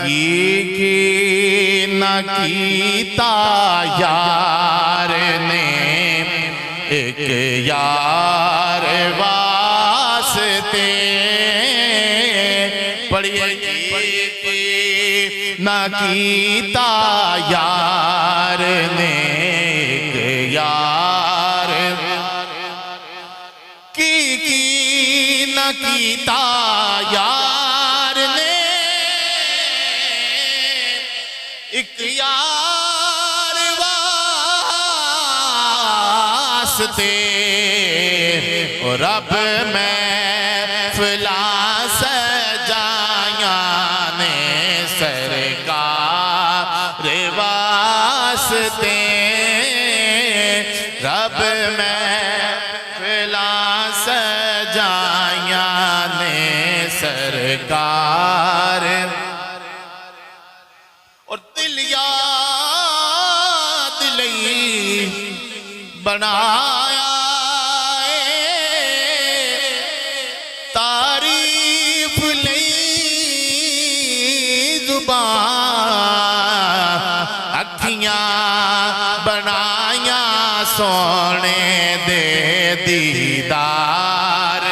کی نہ کیتا یار نے ایک یار واسطے پڑھئے کی نہ کیتا یار نے ایک یار کی نہ کیتا یار نے ایک یار واسطے رب محفلاں سجائیاں نے سرکار واسطے رب محفلاں سجائیاں نے سرکار اور دل یاد لئی بنایا تعریف لئی زبان اکھیاں بنائیاں سونے دے دیدار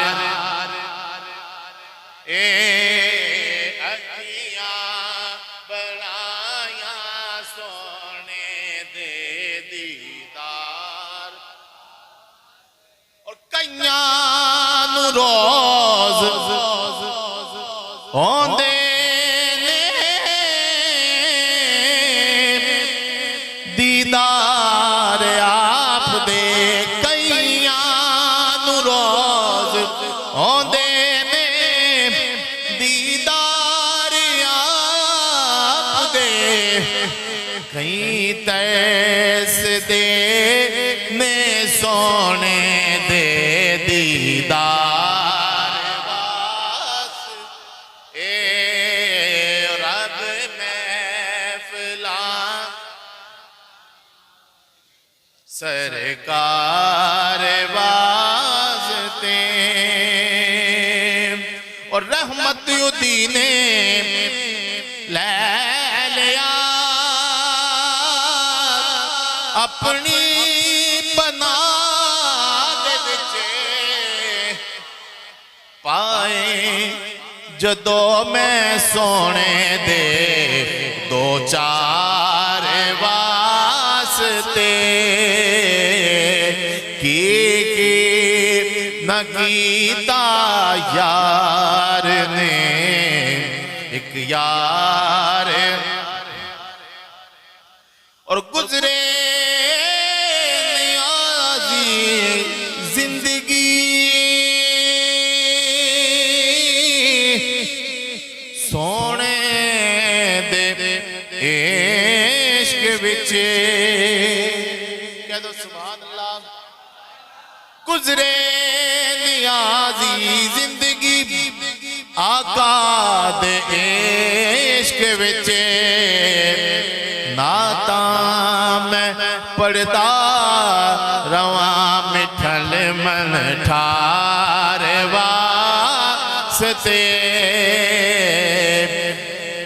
اکھیاں بنائیاں سونے دے دیدار اور کئیاں نو روز ہوندے نے دیدار آپ دے کئیاں نو روز ہوندے نے دیدار آپ دے کئی تیس دے نے سونے دے دیدار واسطے رب محفلاں سرکار واسطے اور رحمت الدین لے لیا اپنی پناہ دے وچے پائے جدو میں سونے دے دو چار واسطے کی نہ کیتا یار نے ایک یار اور گزرے نیازی زندگی سونے دے عشق بچے کہہ دو سبحان اللہ گزرے نیازی زندگی آقا دے عشق بچے نعتاں میں پڑھتا رواں مٹھل من ٹھار واسطے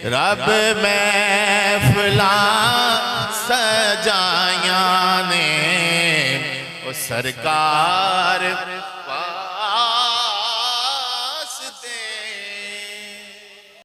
رب محفلاں سجائیاں نے وہ سرکار